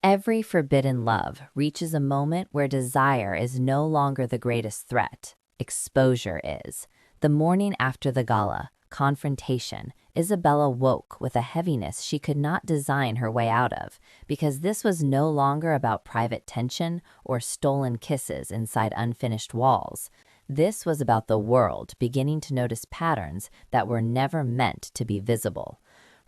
Every forbidden love reaches a moment where desire is no longer the greatest threat. Exposure is. The morning after the gala, confrontation, Isabella woke with a heaviness she could not design her way out of, because this was no longer about private tension or stolen kisses inside unfinished walls. This was about the world beginning to notice patterns that were never meant to be visible.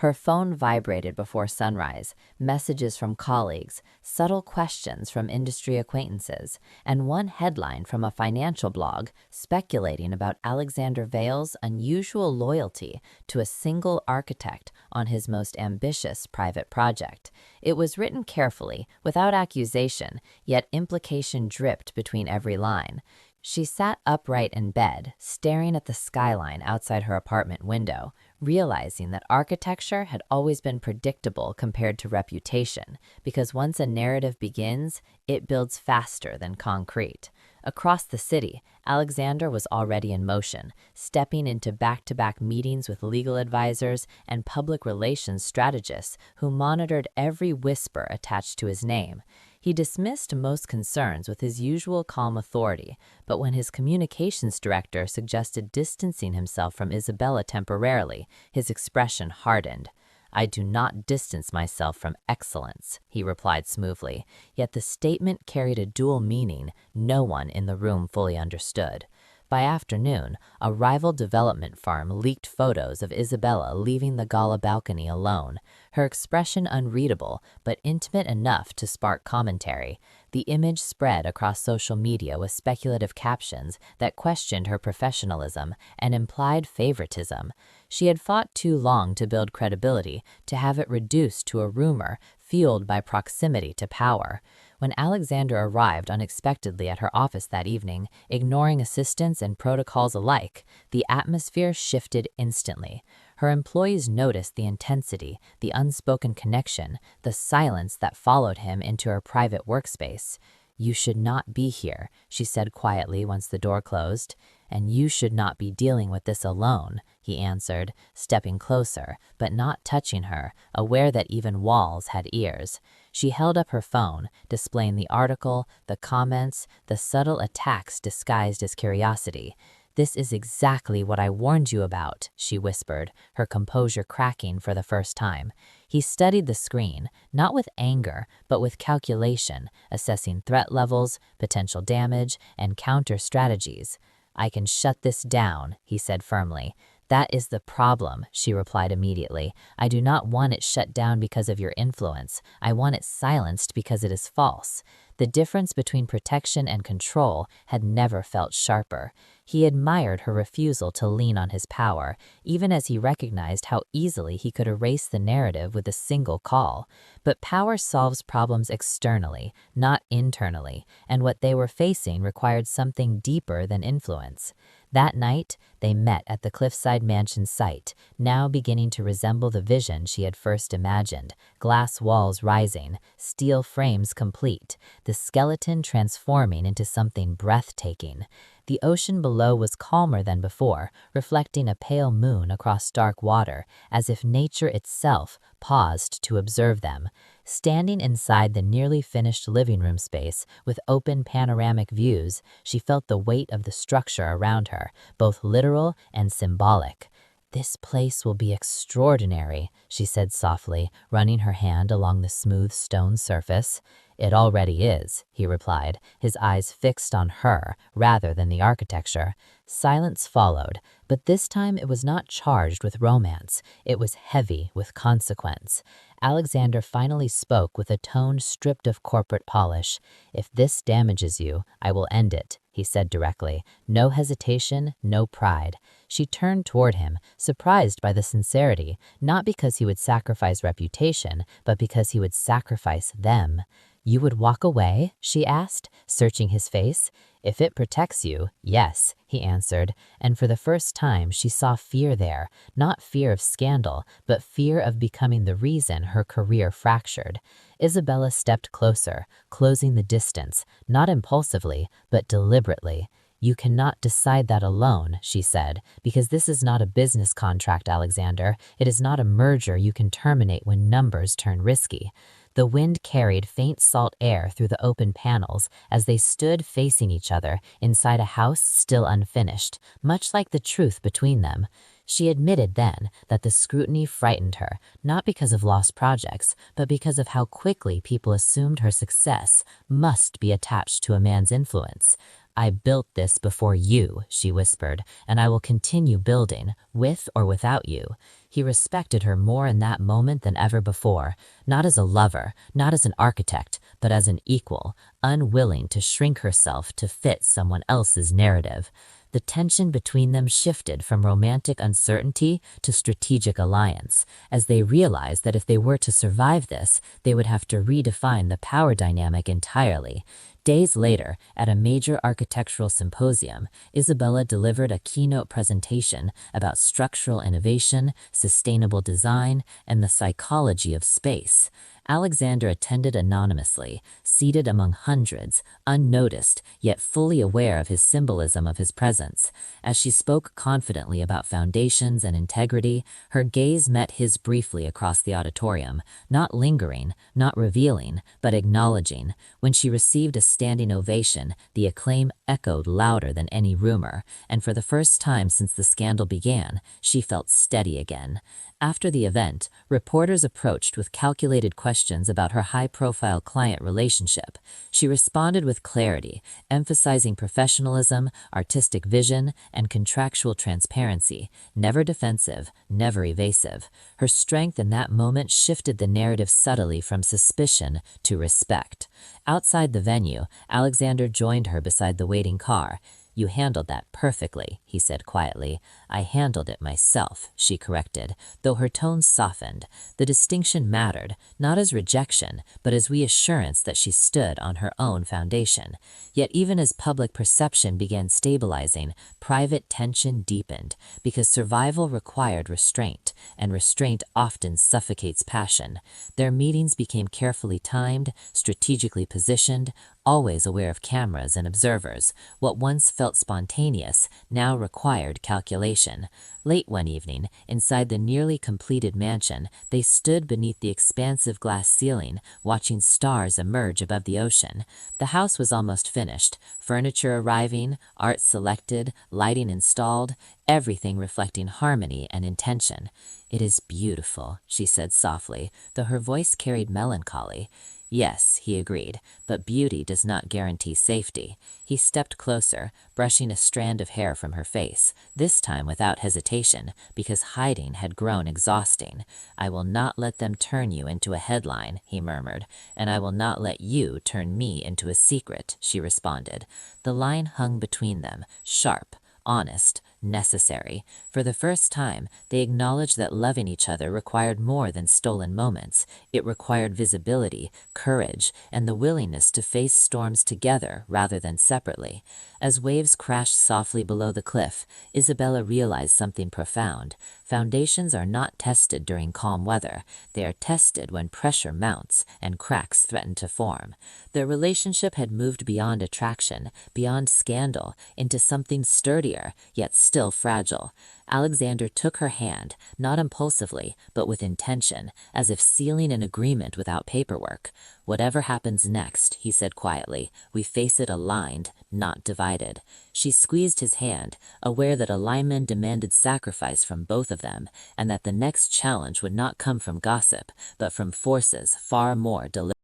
Her phone vibrated before sunrise, messages from colleagues, subtle questions from industry acquaintances, and one headline from a financial blog speculating about Alexander Vale's unusual loyalty to a single architect on his most ambitious private project. It was written carefully, without accusation, yet implication dripped between every line. She sat upright in bed, staring at the skyline outside her apartment window, realizing that architecture had always been predictable compared to reputation, because once a narrative begins, it builds faster than concrete. Across the city, Alexander was already in motion, stepping into back-to-back meetings with legal advisors and public relations strategists who monitored every whisper attached to his name. He dismissed most concerns with his usual calm authority, but when his communications director suggested distancing himself from Isabella temporarily, his expression hardened. "I do not distance myself from excellence," he replied smoothly, yet the statement carried a dual meaning no one in the room fully understood. By afternoon, a rival development firm leaked photos of Isabella leaving the gala balcony alone, her expression unreadable but intimate enough to spark commentary. The image spread across social media with speculative captions that questioned her professionalism and implied favoritism. She had fought too long to build credibility to have it reduced to a rumor fueled by proximity to power. When Alexander arrived unexpectedly at her office that evening, ignoring assistants and protocols alike, the atmosphere shifted instantly. Her employees noticed the intensity, the unspoken connection, the silence that followed him into her private workspace. "You should not be here," she said quietly once the door closed. "And you should not be dealing with this alone," he answered, stepping closer, but not touching her, aware that even walls had ears. She held up her phone, displaying the article, the comments, the subtle attacks disguised as curiosity. "This is exactly what I warned you about," she whispered, her composure cracking for the first time. He studied the screen, not with anger, but with calculation, assessing threat levels, potential damage, and counter strategies. "I can shut this down," he said firmly. "That is the problem," she replied immediately. "I do not want it shut down because of your influence. I want it silenced because it is false." The difference between protection and control had never felt sharper. He admired her refusal to lean on his power, even as he recognized how easily he could erase the narrative with a single call. But power solves problems externally, not internally, and what they were facing required something deeper than influence. That night, they met at the cliffside mansion site, now beginning to resemble the vision she had first imagined: glass walls rising, steel frames complete, the skeleton transforming into something breathtaking. The ocean below was calmer than before, reflecting a pale moon across dark water, as if nature itself paused to observe them. Standing inside the nearly finished living room space with open panoramic views, she felt the weight of the structure around her, both literal and symbolic. "This place will be extraordinary," she said softly, running her hand along the smooth stone surface. "It already is," he replied, his eyes fixed on her rather than the architecture. Silence followed, but this time it was not charged with romance. It was heavy with consequence. Alexander finally spoke with a tone stripped of corporate polish. "If this damages you, I will end it," he said directly. No hesitation, no pride. She turned toward him, surprised by the sincerity, not because he would sacrifice reputation, but because he would sacrifice them. "You would walk away?" she asked, searching his face. "If it protects you, yes," he answered, and for the first time she saw fear there, not fear of scandal, but fear of becoming the reason her career fractured. Isabella stepped closer, closing the distance, not impulsively, but deliberately. "You cannot decide that alone," she said, "because this is not a business contract, Alexander. It is not a merger you can terminate when numbers turn risky." The wind carried faint salt air through the open panels as they stood facing each other inside a house still unfinished, much like the truth between them. She admitted then that the scrutiny frightened her, not because of lost projects, but because of how quickly people assumed her success must be attached to a man's influence. "I built this before you," she whispered, "and I will continue building, with or without you." He respected her more in that moment than ever before, not as a lover, not as an architect, but as an equal, unwilling to shrink herself to fit someone else's narrative. The tension between them shifted from romantic uncertainty to strategic alliance, as they realized that if they were to survive this, they would have to redefine the power dynamic entirely. Days later, at a major architectural symposium, Isabella delivered a keynote presentation about structural innovation, sustainable design, and the psychology of space. Alexander attended anonymously, seated among hundreds, unnoticed, yet fully aware of his symbolism of his presence. As she spoke confidently about foundations and integrity, her gaze met his briefly across the auditorium, not lingering, not revealing, but acknowledging. When she received a standing ovation, the acclaim echoed louder than any rumor, and for the first time since the scandal began, she felt steady again. After the event, reporters approached with calculated questions about her high-profile client relationship. She responded with clarity, emphasizing professionalism, artistic vision, and contractual transparency, never defensive, never evasive. Her strength in that moment shifted the narrative subtly from suspicion to respect. Outside the venue, Alexander joined her beside the waiting car. "You handled that perfectly," he said quietly. "I handled it myself," she corrected, though her tone softened. The distinction mattered, not as rejection, but as reassurance that she stood on her own foundation. Yet even as public perception began stabilizing, private tension deepened, because survival required restraint, and restraint often suffocates passion. Their meetings became carefully timed, strategically positioned, always aware of cameras and observers. What once felt spontaneous now required calculation. Late one evening, inside the nearly completed mansion, they stood beneath the expansive glass ceiling, watching stars emerge above the ocean. The house was almost finished, furniture arriving, art selected, lighting installed, everything reflecting harmony and intention. "It is beautiful," she said softly, though her voice carried melancholy. "Yes," he agreed, "but beauty does not guarantee safety." He stepped closer, brushing a strand of hair from her face, this time without hesitation, because hiding had grown exhausting. "I will not let them turn you into a headline," he murmured, "and I will not let you turn me into a secret," she responded. The line hung between them, sharp, honest, necessary. For the first time, they acknowledged that loving each other required more than stolen moments. It required visibility, courage, and the willingness to face storms together rather than separately. As waves crashed softly below the cliff, Isabella realized something profound. Foundations are not tested during calm weather. They are tested when pressure mounts and cracks threaten to form. Their relationship had moved beyond attraction, beyond scandal, into something sturdier, yet still fragile. Alexander took her hand, not impulsively, but with intention, as if sealing an agreement without paperwork. "Whatever happens next," he said quietly, "we face it aligned, not divided." She squeezed his hand, aware that alignment demanded sacrifice from both of them, and that the next challenge would not come from gossip, but from forces far more deliberate.